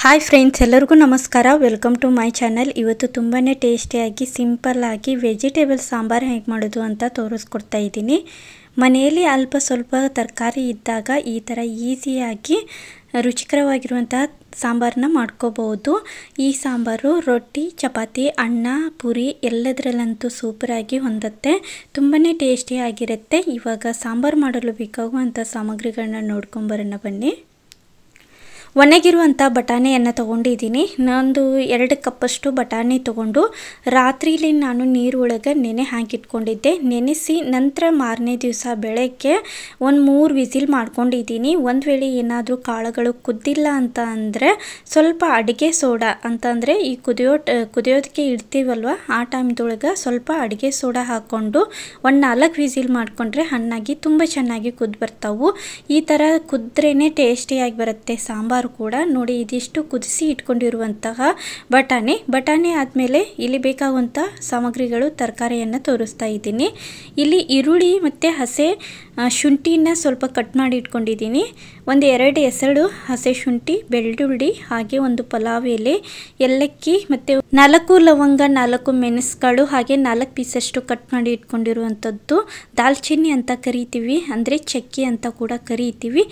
Hi friends, ಎಲ್ಲರಿಗೂ ನಮಸ್ಕಾರ. Welcome to my channel. ಇವತ್ತು ತುಂಬಾ ಟೇಸ್ಟಿಯಾಗಿ ಸಿಂಪಲ್ ಆಗಿ ವೆಜಿಟೇಬಲ್ ಸಾಂಬಾರು ಹೇಗೆ ಮಾಡೋದು ಅಂತ ತೋರಿಸ್ಕೊಡ್ತಾ ಇದ್ದೀನಿ. ಮನೆಯಲ್ಲಿ ಅಲ್ಪ ಸ್ವಲ್ಪ ತರಕಾರಿ ಇದ್ದಾಗ ಈ ಥರ ಈಸಿಯಾಗಿ ರುಚಿಕರವಾಗಿರುವಂಥ ಸಾಂಬಾರನ್ನ ಮಾಡ್ಕೋಬಹುದು. ಈ ಸಾಂಬಾರು ರೊಟ್ಟಿ, ಚಪಾತಿ, ಅನ್ನ, ಪೂರಿ ಎಲ್ಲದರಲ್ಲಂತೂ ಸೂಪರಾಗಿ ಹೊಂದುತ್ತೆ. ತುಂಬಾ ಟೇಸ್ಟಿಯಾಗಿರುತ್ತೆ. ಇವಾಗ ಸಾಂಬಾರು ಮಾಡಲು ಬೇಕಾಗುವಂಥ ಸಾಮಗ್ರಿಗಳನ್ನ ನೋಡ್ಕೊಂಬರೋಣ ಬನ್ನಿ. ಒಣಗಿರುವಂಥ ಬಟಾಣಿಯನ್ನು ತೊಗೊಂಡಿದ್ದೀನಿ. ನಂದು 2 ಕಪ್ಪಷ್ಟು ಬಟಾಣಿ ತೊಗೊಂಡು ರಾತ್ರಿಲಿ ನಾನು ನೀರೊಳಗೆ ನೆನೆ ಹಾಕಿಟ್ಕೊಂಡಿದ್ದೆ. ನೆನೆಸಿ ನಂತರ ಮಾರನೇ ದಿವಸ ಬೆಳಗ್ಗೆ ಒಂದು 3 ವಿಸಿಲ್ ಮಾಡ್ಕೊಂಡಿದ್ದೀನಿ. ಒಂದು ವೇಳೆ ಏನಾದರೂ ಕಾಳುಗಳು ಕುದ್ದಿಲ್ಲ ಅಂತ ಅಂದರೆ ಸ್ವಲ್ಪ ಅಡುಗೆ ಸೋಡಾ ಅಂತಂದರೆ ಈ ಕುದಿಯೋದಕ್ಕೆ ಇಡ್ತೀವಲ್ವ, ಆ ಟೈಮ್ದೊಳಗೆ ಸ್ವಲ್ಪ ಅಡುಗೆ ಸೋಡಾ ಹಾಕ್ಕೊಂಡು ಒಂದು 4 ವಿಸಿಲ್ ಮಾಡಿಕೊಂಡ್ರೆ ಹಣ್ಣಾಗಿ ತುಂಬ ಚೆನ್ನಾಗಿ ಕುದ್ದು ಬರ್ತಾವು. ಈ ಥರ ಕುದ್ರೇ ಟೇಸ್ಟಿಯಾಗಿ ಬರುತ್ತೆ ಸಾಂಬಾರು ಕೂಡ. ನೋಡಿ, ಇದಿಷ್ಟು ಕುದಿಸಿ ಇಟ್ಕೊಂಡಿರುವಂತಹ ಬಟಾಣಿ ಆದಮೇಲೆ ಇಲ್ಲಿ ಬೇಕಾಗುವಂಥ ಸಾಮಗ್ರಿಗಳು ತರಕಾರಿಯನ್ನು ತೋರಿಸ್ತಾ ಇದ್ದೀನಿ. ಇಲ್ಲಿ ಈರುಳ್ಳಿ ಮತ್ತು ಹಸೆ ಶುಂಠಿನ ಸ್ವಲ್ಪ ಕಟ್ ಮಾಡಿ ಇಟ್ಕೊಂಡಿದ್ದೀನಿ. ಒಂದು 2 ಎಸಳು ಹಸೆ ಶುಂಠಿ, ಬೆಳ್ಳುಳ್ಳಿ, ಹಾಗೆ ಒಂದು ಪಲಾವ್ ಎಲೆ, ಏಲಕ್ಕಿ ಮತ್ತು 4 ಲವಂಗ, 4 ಮೆಣಸುಗಳು, ಹಾಗೆ 4 ಪೀಸಷ್ಟು ಕಟ್ ಮಾಡಿ ಇಟ್ಕೊಂಡಿರುವಂಥದ್ದು ದಾಲ್ಚಿನ್ನಿ ಅಂತ ಕರಿತೀವಿ, ಅಂದರೆ ಚಕ್ಕಿ ಅಂತ ಕೂಡ ಕರಿತೀವಿ.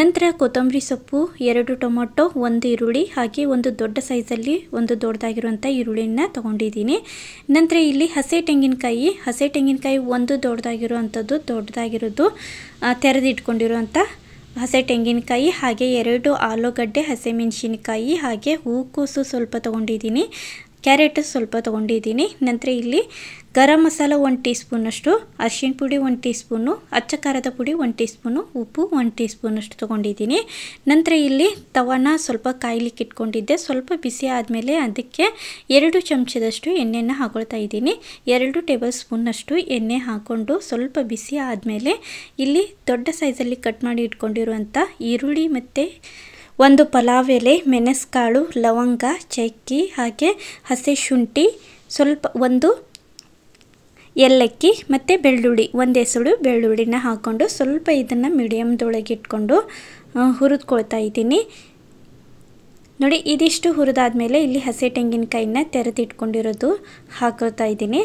ನಂತರ ಕೊತ್ತಂಬರಿ ಸೊಪ್ಪು, 2 ಟೊಮೊಟೊ, 1 ಈರುಳ್ಳಿ, ಹಾಗೆ ಒಂದು ದೊಡ್ಡ ಸೈಜಲ್ಲಿ ಒಂದು ದೊಡ್ಡದಾಗಿರುವಂಥ ಈರುಳ್ಳಿನ ತೊಗೊಂಡಿದ್ದೀನಿ. ನಂತರ ಇಲ್ಲಿ ಹಸೆ ತೆಂಗಿನಕಾಯಿ ಒಂದು ದೊಡ್ಡದಾಗಿರೋದು ತೆರೆದಿಟ್ಕೊಂಡಿರುವಂಥ ಹಸೆ ತೆಂಗಿನಕಾಯಿ, ಹಾಗೆ 2 ಆಲೂಗಡ್ಡೆ, ಹಸಿಮೆಣಸಿನಕಾಯಿ, ಹಾಗೆ ಹೂಕೋಸು ಸ್ವಲ್ಪ ತೊಗೊಂಡಿದ್ದೀನಿ, ಕ್ಯಾರೆಟ್ ಸ್ವಲ್ಪ ತೊಗೊಂಡಿದ್ದೀನಿ. ನಂತರ ಇಲ್ಲಿ ಗರಂ ಮಸಾಲ 1 ಟೀ ಸ್ಪೂನಷ್ಟು, ಅರಿಶಿಣ ಪುಡಿ 1 ಟೀ ಸ್ಪೂನು, ಅಚ್ಚ ಖಾರದ ಪುಡಿ 1 ಟೀ ಸ್ಪೂನು, ಉಪ್ಪು 1 ಟೀ ಸ್ಪೂನಷ್ಟು ತೊಗೊಂಡಿದ್ದೀನಿ. ನಂತರ ಇಲ್ಲಿ ತವಾನ ಸ್ವಲ್ಪ ಕಾಯ್ಲಿಕ್ಕೆ ಇಟ್ಕೊಂಡಿದ್ದೆ. ಸ್ವಲ್ಪ ಬಿಸಿ ಆದಮೇಲೆ ಅದಕ್ಕೆ 2 ಚಮಚದಷ್ಟು ಎಣ್ಣೆನ ಹಾಕೊಳ್ತಾ ಇದ್ದೀನಿ. 2 ಟೇಬಲ್ ಸ್ಪೂನಷ್ಟು ಎಣ್ಣೆ ಹಾಕ್ಕೊಂಡು ಸ್ವಲ್ಪ ಬಿಸಿ ಆದಮೇಲೆ ಇಲ್ಲಿ ದೊಡ್ಡ ಸೈಜಲ್ಲಿ ಕಟ್ ಮಾಡಿ ಇಟ್ಕೊಂಡಿರುವಂಥ ಈರುಳ್ಳಿ ಮತ್ತು ಒಂದು ಪಲಾವ್ ಎಲೆ, ಮೆಣಸುಕಾಳು, ಲವಂಗ, ಚಕ್ಕಿ, ಹಾಗೆ ಹಸಿ ಶುಂಠಿ, ಸ್ವಲ್ಪ ಒಂದು ಏಲಕ್ಕಿ ಮತ್ತು ಬೆಳ್ಳುಳ್ಳಿ, 1 ಎಸಳು ಬೆಳ್ಳುಳ್ಳಿನ ಹಾಕ್ಕೊಂಡು ಸ್ವಲ್ಪ ಇದನ್ನು ಮೀಡಿಯಮ್ದೊಳಗೆ ಇಟ್ಕೊಂಡು ಹುರಿದ್ಕೊಳ್ತಾ ಇದ್ದೀನಿ. ನೋಡಿ, ಇದಿಷ್ಟು ಹುರಿದಾದ್ಮೇಲೆ ಇಲ್ಲಿ ಹಸಿ ತೆಂಗಿನಕಾಯಿನ ತೆರೆದಿಟ್ಕೊಂಡಿರೋದು ಹಾಕೋತಾ ಇದ್ದೀನಿ.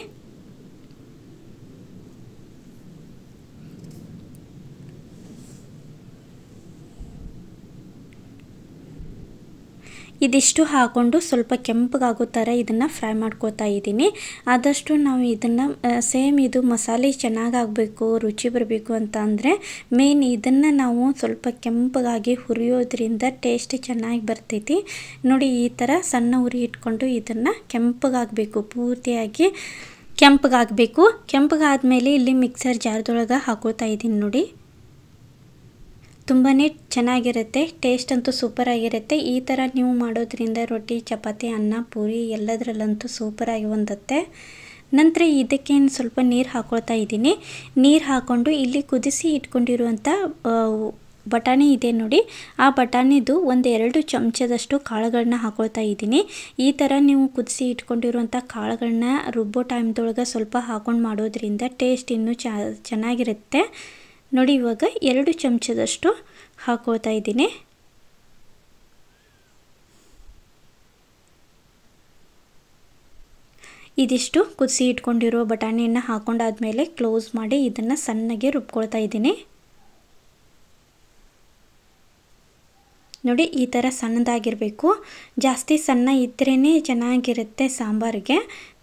ಇದಿಷ್ಟು ಹಾಕ್ಕೊಂಡು ಸ್ವಲ್ಪ ಕೆಂಪಗಾಗೋ ಥರ ಇದನ್ನು ಫ್ರೈ ಮಾಡ್ಕೋತಾ ಇದ್ದೀನಿ. ಆದಷ್ಟು ನಾವು ಇದನ್ನು ಸೇಮ್ ಇದು ಮಸಾಲೆ ಚೆನ್ನಾಗಾಗಬೇಕು, ರುಚಿ ಬರಬೇಕು ಅಂತ ಅಂದರೆ ಮೇನ್ ಇದನ್ನು ನಾವು ಸ್ವಲ್ಪ ಕೆಂಪಗಾಗಿ ಹುರಿಯೋದ್ರಿಂದ ಟೇಸ್ಟ್ ಚೆನ್ನಾಗಿ ಬರ್ತೈತಿ. ನೋಡಿ, ಈ ಥರ ಸಣ್ಣ ಉರಿ ಇಟ್ಕೊಂಡು ಇದನ್ನು ಕೆಂಪಗಾಗಬೇಕು, ಪೂರ್ತಿಯಾಗಿ ಕೆಂಪಗಾಗಬೇಕು. ಕೆಂಪಗಾದ್ಮೇಲೆ ಇಲ್ಲಿ ಮಿಕ್ಸರ್ ಜಾರ್ದೊಳಗೆ ಹಾಕೋತಾ ಇದ್ದೀನಿ. ನೋಡಿ, ತುಂಬಾ ಚೆನ್ನಾಗಿರುತ್ತೆ, ಟೇಸ್ಟ್ ಅಂತೂ ಸೂಪರಾಗಿರುತ್ತೆ. ಈ ಥರ ನೀವು ಮಾಡೋದ್ರಿಂದ ರೊಟ್ಟಿ, ಚಪಾತಿ, ಅನ್ನ, ಪೂರಿ ಎಲ್ಲದರಲ್ಲಂತೂ ಸೂಪರಾಗಿ ಹೊಂದುತ್ತೆ. ನಂತರ ಇದಕ್ಕೆ ಸ್ವಲ್ಪ ನೀರು ಹಾಕ್ಕೊಳ್ತಾ ಇದ್ದೀನಿ. ನೀರು ಹಾಕ್ಕೊಂಡು ಇಲ್ಲಿ ಕುದಿಸಿ ಇಟ್ಕೊಂಡಿರುವಂಥ ಬಟಾಣಿ ಇದೆ ನೋಡಿ, ಆ ಬಟಾಣಿದು 1-2 ಚಮಚದಷ್ಟು ಕಾಳುಗಳನ್ನ ಹಾಕ್ಕೊಳ್ತಾ ಇದ್ದೀನಿ. ಈ ಥರ ನೀವು ಕುದಿಸಿ ಇಟ್ಕೊಂಡಿರುವಂಥ ಕಾಳುಗಳನ್ನ ರುಬ್ಬೋ ಟೈಮ್ದೊಳಗೆ ಸ್ವಲ್ಪ ಹಾಕ್ಕೊಂಡು ಮಾಡೋದ್ರಿಂದ ಟೇಸ್ಟ್ ಇನ್ನೂ ಚೆನ್ನಾಗಿರುತ್ತೆ. ನೋಡಿ, ಇವಾಗ 2 ಚಮಚದಷ್ಟು ಹಾಕೋತಾ ಇದ್ದೀನಿ. ಇದಿಷ್ಟು ಕುದಿಸಿ ಇಟ್ಕೊಂಡಿರೋ ಬಟಾಣಿಯನ್ನು ಹಾಕೊಂಡಾದ್ಮೇಲೆ ಕ್ಲೋಸ್ ಮಾಡಿ ಇದನ್ನು ಸಣ್ಣಗೆ ರುಬ್ಕೊಳ್ತಾ ಇದ್ದೀನಿ. ನೋಡಿ, ಈ ಥರ ಸಣ್ಣದಾಗಿರಬೇಕು. ಜಾಸ್ತಿ ಸಣ್ಣ ಇದ್ರೇ ಚೆನ್ನಾಗಿರುತ್ತೆ ಸಾಂಬಾರಿಗೆ.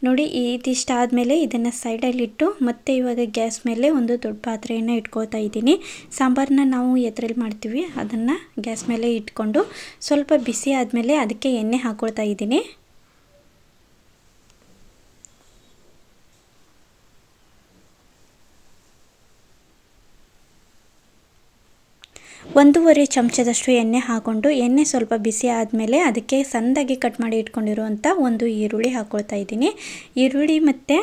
ನೋಡಿ, ಇದಿಷ್ಟ ಆದಮೇಲೆ ಇದನ್ನು ಸೈಡಲ್ಲಿಟ್ಟು ಮತ್ತೆ ಇವಾಗ ಗ್ಯಾಸ್ ಮೇಲೆ ಒಂದು ದೊಡ್ಡ ಪಾತ್ರೆಯನ್ನು ಇಟ್ಕೊಳ್ತಾ ಇದ್ದೀನಿ. ಸಾಂಬಾರನ್ನ ನಾವು ಎದ್ರಲ್ಲಿ ಮಾಡ್ತೀವಿ ಅದನ್ನು ಗ್ಯಾಸ್ ಮೇಲೆ ಇಟ್ಕೊಂಡು ಸ್ವಲ್ಪ ಬಿಸಿ ಆದಮೇಲೆ ಅದಕ್ಕೆ ಎಣ್ಣೆ ಹಾಕ್ಕೊಳ್ತಾ ಇದ್ದೀನಿ. ಒಂದೂವರೆ ಚಮಚದಷ್ಟು ಎಣ್ಣೆ ಹಾಕ್ಕೊಂಡು ಎಣ್ಣೆ ಸ್ವಲ್ಪ ಬಿಸಿ ಆದಮೇಲೆ ಅದಕ್ಕೆ ಸಣ್ಣದಾಗಿ ಕಟ್ ಮಾಡಿ ಇಟ್ಕೊಂಡಿರುವಂಥ ಒಂದು ಈರುಳ್ಳಿ ಹಾಕ್ಕೊಳ್ತಾ ಇದ್ದೀನಿ. ಈರುಳ್ಳಿ ಮತ್ತು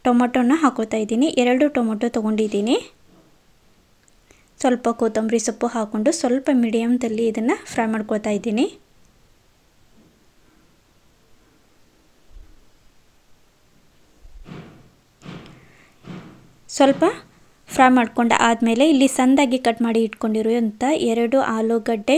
ಟೊಮೊಟೊನ ಹಾಕ್ಕೊಳ್ತಾ ಇದ್ದೀನಿ. 2 ಟೊಮೊಟೊ ತೊಗೊಂಡಿದ್ದೀನಿ. ಸ್ವಲ್ಪ ಕೊತ್ತಂಬರಿ ಸೊಪ್ಪು ಹಾಕ್ಕೊಂಡು ಸ್ವಲ್ಪ ಮೀಡಿಯಮ್ದಲ್ಲಿ ಇದನ್ನು ಫ್ರೈ ಮಾಡ್ಕೊಳ್ತಾ ಇದ್ದೀನಿ. ಸ್ವಲ್ಪ ಫ್ರೈ ಮಾಡ್ಕೊಂಡು ಆದಮೇಲೆ ಇಲ್ಲಿ ಸಣ್ಣದಾಗಿ ಕಟ್ ಮಾಡಿ ಇಟ್ಕೊಂಡಿರುವಂಥ 2 ಆಲೂಗಡ್ಡೆ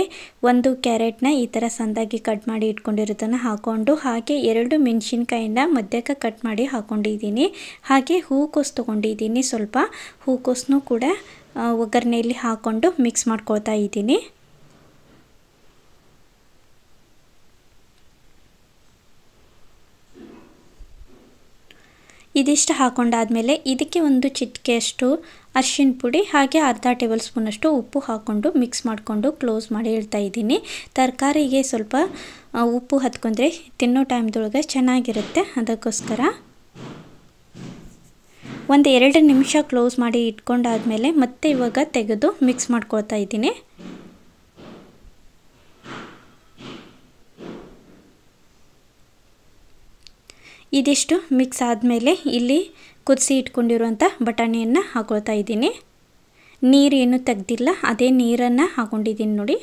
1 ಕ್ಯಾರೆಟ್ನ ಈ ಥರ ಸಣ್ಣದಾಗಿ ಕಟ್ ಮಾಡಿ ಇಟ್ಕೊಂಡಿರೋದನ್ನು ಹಾಕ್ಕೊಂಡು ಹಾಗೆ 2 ಮೆಣಸಿನ್ಕಾಯಿನ ಮಧ್ಯಕ್ಕೆ ಕಟ್ ಮಾಡಿ ಹಾಕ್ಕೊಂಡಿದ್ದೀನಿ. ಹಾಗೆ ಹೂಕೋಸು ತೊಗೊಂಡಿದ್ದೀನಿ. ಸ್ವಲ್ಪ ಹೂಕೋಸನ್ನು ಕೂಡ ಒಗ್ಗರಣೆಯಲ್ಲಿ ಹಾಕ್ಕೊಂಡು ಮಿಕ್ಸ್ ಮಾಡ್ಕೊಳ್ತಾ ಇದ್ದೀನಿ. ಇದಿಷ್ಟು ಹಾಕೊಂಡಾದಮೇಲೆ ಇದಕ್ಕೆ ಒಂದು ಚಿಟಿಕೆಯಷ್ಟು ಅರಿಶಿನ ಪುಡಿ ಹಾಗೆ ಅರ್ಧ ಟೇಬಲ್ ಸ್ಪೂನಷ್ಟು ಉಪ್ಪು ಹಾಕ್ಕೊಂಡು ಮಿಕ್ಸ್ ಮಾಡಿಕೊಂಡು ಕ್ಲೋಸ್ ಮಾಡಿ ಇಡ್ತಾ ಇದ್ದೀನಿ. ತರಕಾರಿಗೆ ಸ್ವಲ್ಪ ಉಪ್ಪು ಹತ್ಕೊಂಡ್ರೆ ತಿನ್ನೋ ಟೈಮ್ದೊಳಗೆ ಚೆನ್ನಾಗಿರುತ್ತೆ, ಅದಕ್ಕೋಸ್ಕರ ಒಂದು 2 ನಿಮಿಷ ಕ್ಲೋಸ್ ಮಾಡಿ ಇಟ್ಕೊಂಡಾದಮೇಲೆ ಮತ್ತೆ ಇವಾಗ ತೆಗೆದು ಮಿಕ್ಸ್ ಮಾಡ್ಕೊಳ್ತಾ ಇದ್ದೀನಿ. ಇದಿಷ್ಟು ಮಿಕ್ಸ್ ಆದಮೇಲೆ ಇಲ್ಲಿ ಕುದಿಸಿ ಇಟ್ಕೊಂಡಿರುವಂಥ ಬಟಾಣಿಯನ್ನು ಹಾಕೊಳ್ತಾ ಇದ್ದೀನಿ. ನೀರೇನು ತೆಗೆದಿಲ್ಲ, ಅದೇ ನೀರನ್ನು ಹಾಕೊಂಡಿದ್ದೀನಿ ನೋಡಿ.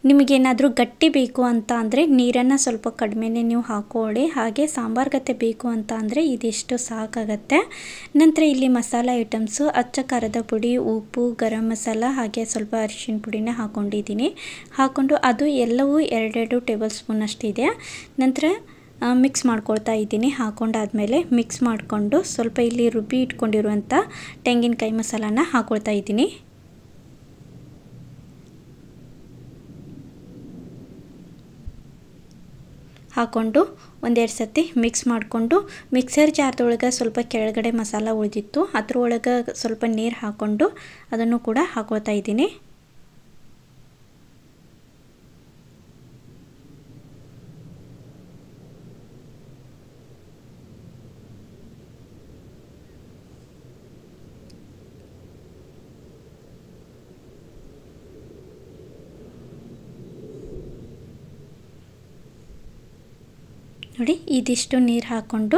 ನಿಮಗೇನಾದರೂ ಗಟ್ಟಿ ಬೇಕು ಅಂತ ಅಂದರೆ ನೀರನ್ನು ಸ್ವಲ್ಪ ಕಡಿಮೆನೇ ನೀವು ಹಾಕ್ಕೊಳ್ಳಿ. ಹಾಗೆ ಸಾಂಬಾರು ಗತೆ ಬೇಕು ಅಂತ ಅಂದರೆ ಇದಿಷ್ಟು ಸಾಕಾಗತ್ತೆ. ನಂತರ ಇಲ್ಲಿ ಮಸಾಲೆ ಐಟಮ್ಸು ಅಚ್ಚ ಖಾರದ ಪುಡಿ, ಉಪ್ಪು, ಗರಂ ಮಸಾಲ ಹಾಗೆ ಸ್ವಲ್ಪ ಅರಿಶಿನ ಪುಡಿನ ಹಾಕ್ಕೊಂಡಿದ್ದೀನಿ. ಹಾಕ್ಕೊಂಡು ಅದು ಎಲ್ಲವೂ 2 ಟೇಬಲ್ ಸ್ಪೂನ್ ಅಷ್ಟಿದೆ. ನಂತರ ಮಿಕ್ಸ್ ಮಾಡ್ಕೊಳ್ತಾ ಇದ್ದೀನಿ. ಹಾಕ್ಕೊಂಡಾದಮೇಲೆ ಮಿಕ್ಸ್ ಮಾಡಿಕೊಂಡು ಸ್ವಲ್ಪ ಇಲ್ಲಿ ರುಬ್ಬಿ ಇಟ್ಕೊಂಡಿರುವಂಥ ತೆಂಗಿನಕಾಯಿ ಮಸಾಲಾನ ಹಾಕ್ಕೊಳ್ತಾ ಇದ್ದೀನಿ. ಹಾಕ್ಕೊಂಡು ಒಂದೆರಡು ಸತಿ ಮಿಕ್ಸ್ ಮಾಡಿಕೊಂಡು ಮಿಕ್ಸರ್ ಜಾರ್ದೊಳಗೆ ಸ್ವಲ್ಪ ಕೆಳಗಡೆ ಮಸಾಲ ಉಳಿದಿತ್ತು, ಅದರೊಳಗೆ ಸ್ವಲ್ಪ ನೀರು ಹಾಕ್ಕೊಂಡು ಅದನ್ನು ಕೂಡ ಹಾಕ್ಕೊಳ್ತಾ ಇದ್ದೀನಿ. ನೋಡಿ ಇದಿಷ್ಟು ನೀರು ಹಾಕ್ಕೊಂಡು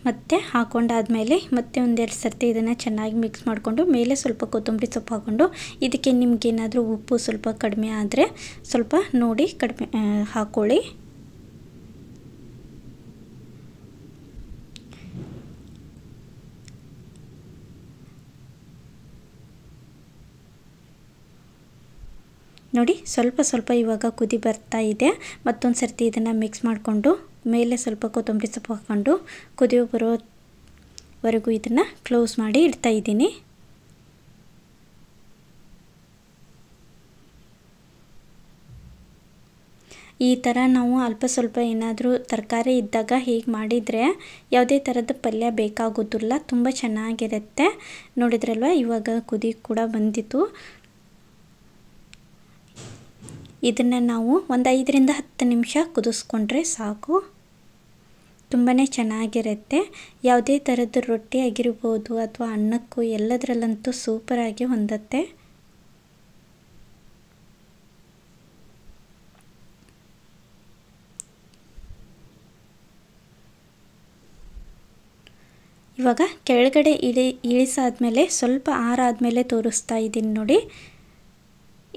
ಮತ್ತೆ ಹಾಕ್ಕೊಂಡಾದಮೇಲೆ ಮತ್ತೆ ಒಂದೆರಡು ಸರ್ತಿ ಇದನ್ನು ಚೆನ್ನಾಗಿ ಮಿಕ್ಸ್ ಮಾಡಿಕೊಂಡು ಮೇಲೆ ಸ್ವಲ್ಪ ಕೊತ್ತಂಬರಿ ಸೊಪ್ಪು ಹಾಕ್ಕೊಂಡು ಇದಕ್ಕೆ ನಿಮಗೇನಾದರೂ ಉಪ್ಪು ಸ್ವಲ್ಪ ಕಡಿಮೆ ಆದರೆ ಸ್ವಲ್ಪ ನೋಡಿ ಕಡಿಮೆ ಹಾಕ್ಕೊಳ್ಳಿ. ನೋಡಿ ಸ್ವಲ್ಪ ಇವಾಗ ಕುದಿ ಬರ್ತಾ ಇದೆ. ಮತ್ತೊಂದು ಸರ್ತಿ ಇದನ್ನು ಮಿಕ್ಸ್ ಮಾಡಿಕೊಂಡು ಮೇಲೆ ಸ್ವಲ್ಪ ಕೊತ್ತಂಬರಿ ಸೊಪ್ಪು ಹಾಕ್ಕೊಂಡು ಕುದಿಯೋ ಬರೋವರೆಗೂ ಇದನ್ನು ಕ್ಲೋಸ್ ಮಾಡಿ ಇಡ್ತಾ ಇದ್ದೀನಿ. ಈ ಥರ ನಾವು ಅಲ್ಪ ಸ್ವಲ್ಪ ಏನಾದರೂ ತರಕಾರಿ ಇದ್ದಾಗ ಹೀಗೆ ಮಾಡಿದರೆ ಯಾವುದೇ ಥರದ ಪಲ್ಯ ಬೇಕಾಗೋದಿಲ್ಲ, ತುಂಬ ಚೆನ್ನಾಗಿರುತ್ತೆ. ನೋಡಿದ್ರಲ್ವ ಇವಾಗ ಕುದಿ ಕೂಡ ಬಂದಿತ್ತು. ಇದನ್ನು ನಾವು ಒಂದು 5 ರಿಂದ 10 ನಿಮಿಷ ಕುದಿಸ್ಕೊಂಡ್ರೆ ಸಾಕು, ತುಂಬಾ ಚೆನ್ನಾಗಿರುತ್ತೆ. ಯಾವುದೇ ಥರದ ರೊಟ್ಟಿ ಆಗಿರ್ಬೋದು ಅಥವಾ ಅನ್ನಕ್ಕೂ ಎಲ್ಲದರಲ್ಲಂತೂ ಸೂಪರಾಗಿ ಹೊಂದುತ್ತೆ. ಇವಾಗ ಕೆಳಗಡೆ ಇಳಿಸಾದ್ಮೇಲೆ ಸ್ವಲ್ಪ ಆರಾದಮೇಲೆ ತೋರಿಸ್ತಾ ಇದ್ದೀನಿ ನೋಡಿ.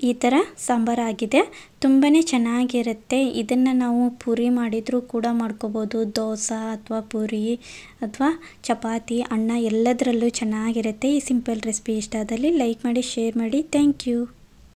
ಈ ಥರ ಸಾಂಬಾರಾಗಿದೆ, ತುಂಬಾ ಚೆನ್ನಾಗಿರುತ್ತೆ. ಇದನ್ನು ನಾವು ಪೂರಿ ಮಾಡಿದರೂ ಕೂಡ ಮಾಡ್ಕೋಬೋದು, ದೋಸೆ ಅಥವಾ ಪೂರಿ ಅಥವಾ ಚಪಾತಿ, ಅನ್ನ ಎಲ್ಲದರಲ್ಲೂ ಚೆನ್ನಾಗಿರುತ್ತೆ. ಈ ಸಿಂಪಲ್ ರೆಸಿಪಿ ಇಷ್ಟ ಆದಲ್ಲಿ ಲೈಕ್ ಮಾಡಿ, ಶೇರ್ ಮಾಡಿ. Thank you.